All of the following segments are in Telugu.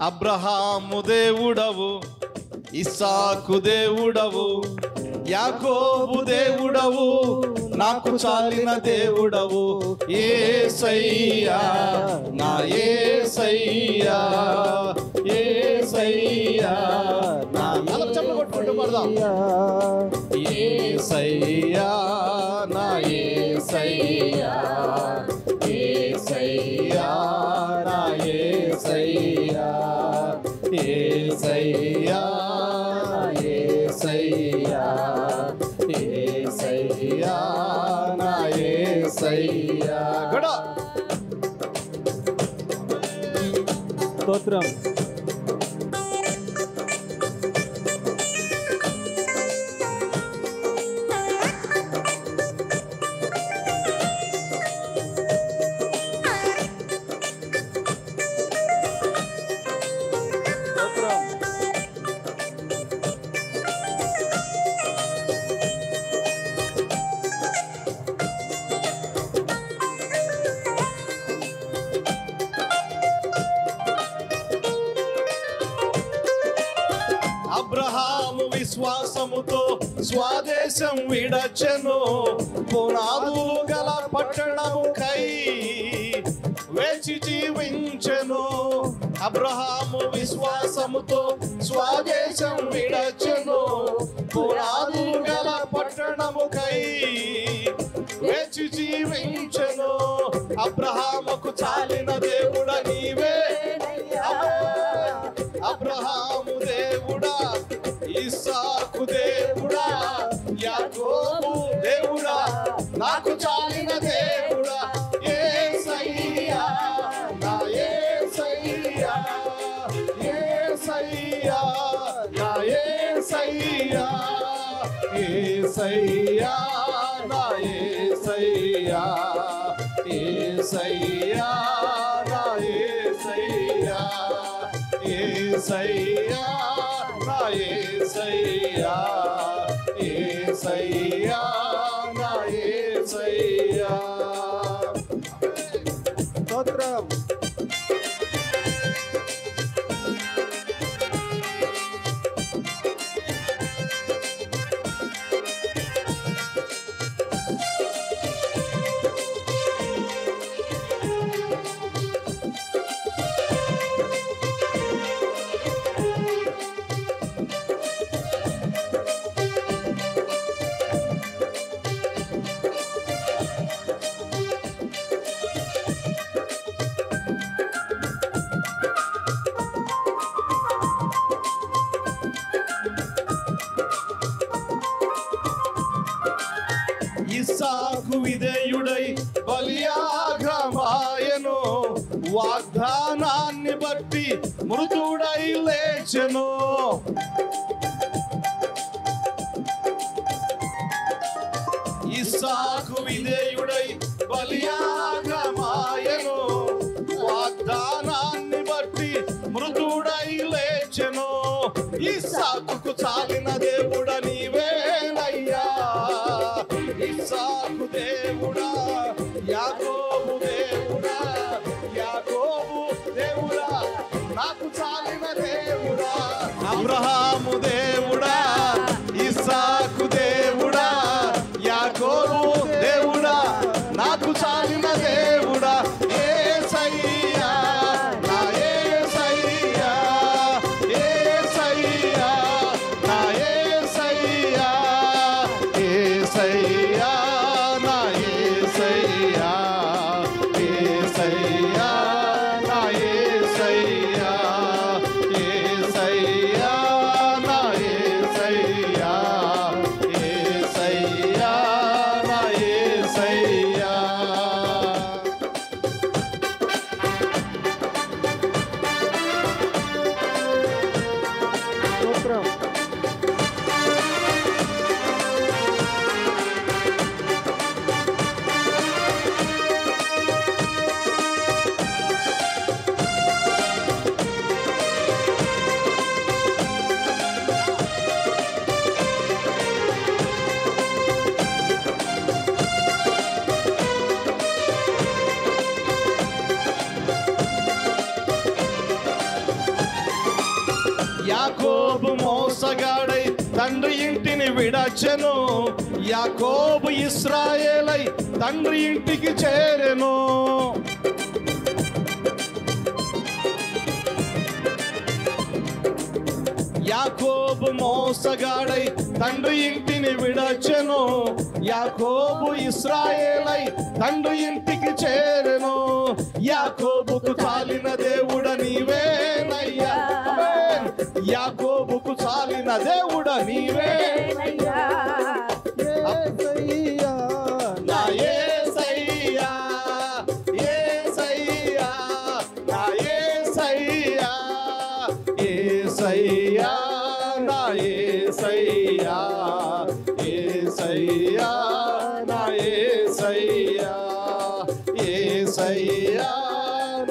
అబ్రహాము దేవుడవు, ఇస్సాకు దేవుడవు, యాకోబు దేవుడవు, నాకు చాలిన దేవుడవు యేసయ్యా, నా యేసయ్యా, యేసయ్యా, నా చప్పట్లు కొట్టుకుంటూ పడదాం. యేసయ్యా, నా యేసయ్యా, యేసయ్యా, నా యేసయ్యా, యేసయ్యా, యేసయ్యా, యేసయ్యా, నా యేసయ్యా. గడ స్తోత్రం. అబ్రహాము విశ్వాసముతో స్వదేశం విడచెను, పునాదులు గల పట్టణముకై వేచి జీవించెను. అబ్రహాము విశ్వాసముతో స్వదేశం విడచెను, పునాదులు గల పట్టణముకై వేచి జీవించెను. అబ్రహాముకు చాలిన దేవుడ నీవే, అబ్రహాము దేవుడా, ఇస్సాకు దేవుడా, యాకోబు దేవుడా, నాకు చాలిన దేవుడా యేసయ్యా, నా యేసయ్యా, యేసయ్యా, నా యేసయ్యా, యేసయ్యా, నా యేసయ్యా, యేసయ్యా, నా యేసయ్యా, యేసయ్యా, నా యేసయ్యా, యేసయ్యా, నా యేసయ్యా. స్తోత్రం. ఇస్సాకు విధేయుడై బలియాగమాయను, వాగ్దానాన్ని బట్టి మృతుడై లేచెను. ఇస్సాకు విధేయుడై బలియాగమాయను, వాగ్దానాన్ని బట్టి మృతుడై లేచెను. ఇస్సాకుకు చాలిన దేవుడ నీవేనయ్యా, ఇస్సాకు దేవుడా, యాకోబు దేవుడా, యాకోబు దేవుడా, నాకు చాలిన దేవుడా. అబ్రహాము దేవుడా, ఇస్సాకు దేవుడా, యాకోబు దేవుడా, నాకు చాలిన దేవుడా యేసయ్యా, నా యేసయ్యా, యేసయ్యా, నా యేసయ్యా, యేసయ్యా, నా యేసయ్యా, యేసయ్యా, నా యేసయ్యా, యేసయ్యా, నా యేసయ్యా, యేసయ్యా, నా యేసయ్యా. స్తోత్రం. విడచెను, యాకోబు ఇశ్రాయేలై తండ్రి ఇంటికి చేరెను. యాకోబు మోసగాడై తండ్రి ఇంటిని విడచెను, యాకోబు ఇశ్రాయేలై తండ్రి ఇంటికి చేరెను. యాకోబుకు చాలిన దేవుడ నీవేనయ్యా, ఆమేన్. యాకోబుకు చాలిన దేవుడ నీవేనయ్యా, నా యేసయ్యా, యేసయ్యా, నా యేసయ్యా, యేసయ్యా, నా యేసయ్యా, యేసయ్యా, నా యేసయ్యా, యేసయ్యా,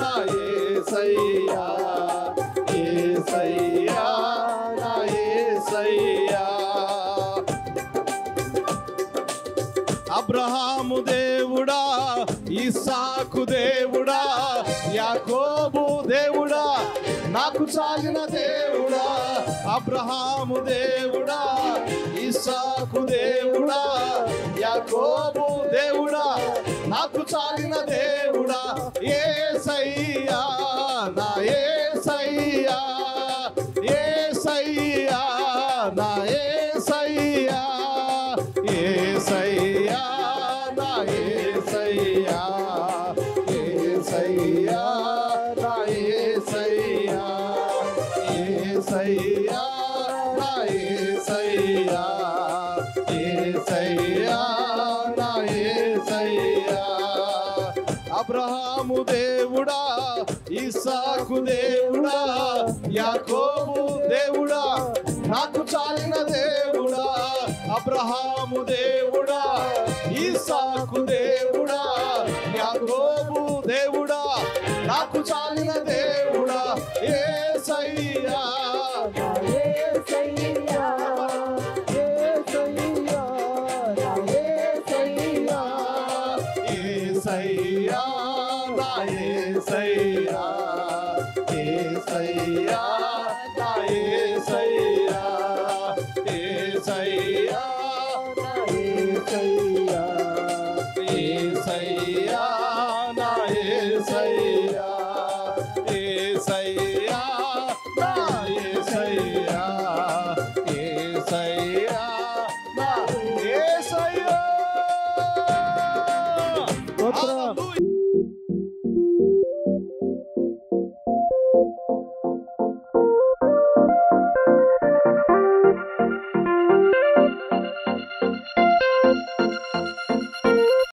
నా యేసయ్యా, యేసయ్యా, నా యేసయ్యా. అబ్రహాము దేవుడా, ఇస్సాకు దేవుడా, యాకోబు దేవుడా, నాకు చాలిన దేవుడా. అబ్రహాము దేవుడా, ఇస్సాకు దేవుడా, యాకోబు దేవుడా, నాకు చాలిన దేవుడా. యేసయ్యా, నా యేసయ్యా, యేసయ్యా, నా యేసయ్యా, యేసయ్యా, నా యేసయ్యా, యేసయ్యా, నా యేసయ్యా, యేసయ్యా, నా యేసయ్యా, యేసయ్యా, నా యేసయ్యా. అబ్రహాము దేవుడా, ఇస్సాకు దేవుడా, యాకోబు దేవుడా, నాకు చాలిన దేవుడా. అబ్రహాము దేవుడా, ఇస్సాకు దేవుడా, యాకోబు దేవుడా, నాకు చాలిన దేవుడా. యేసయ్యా,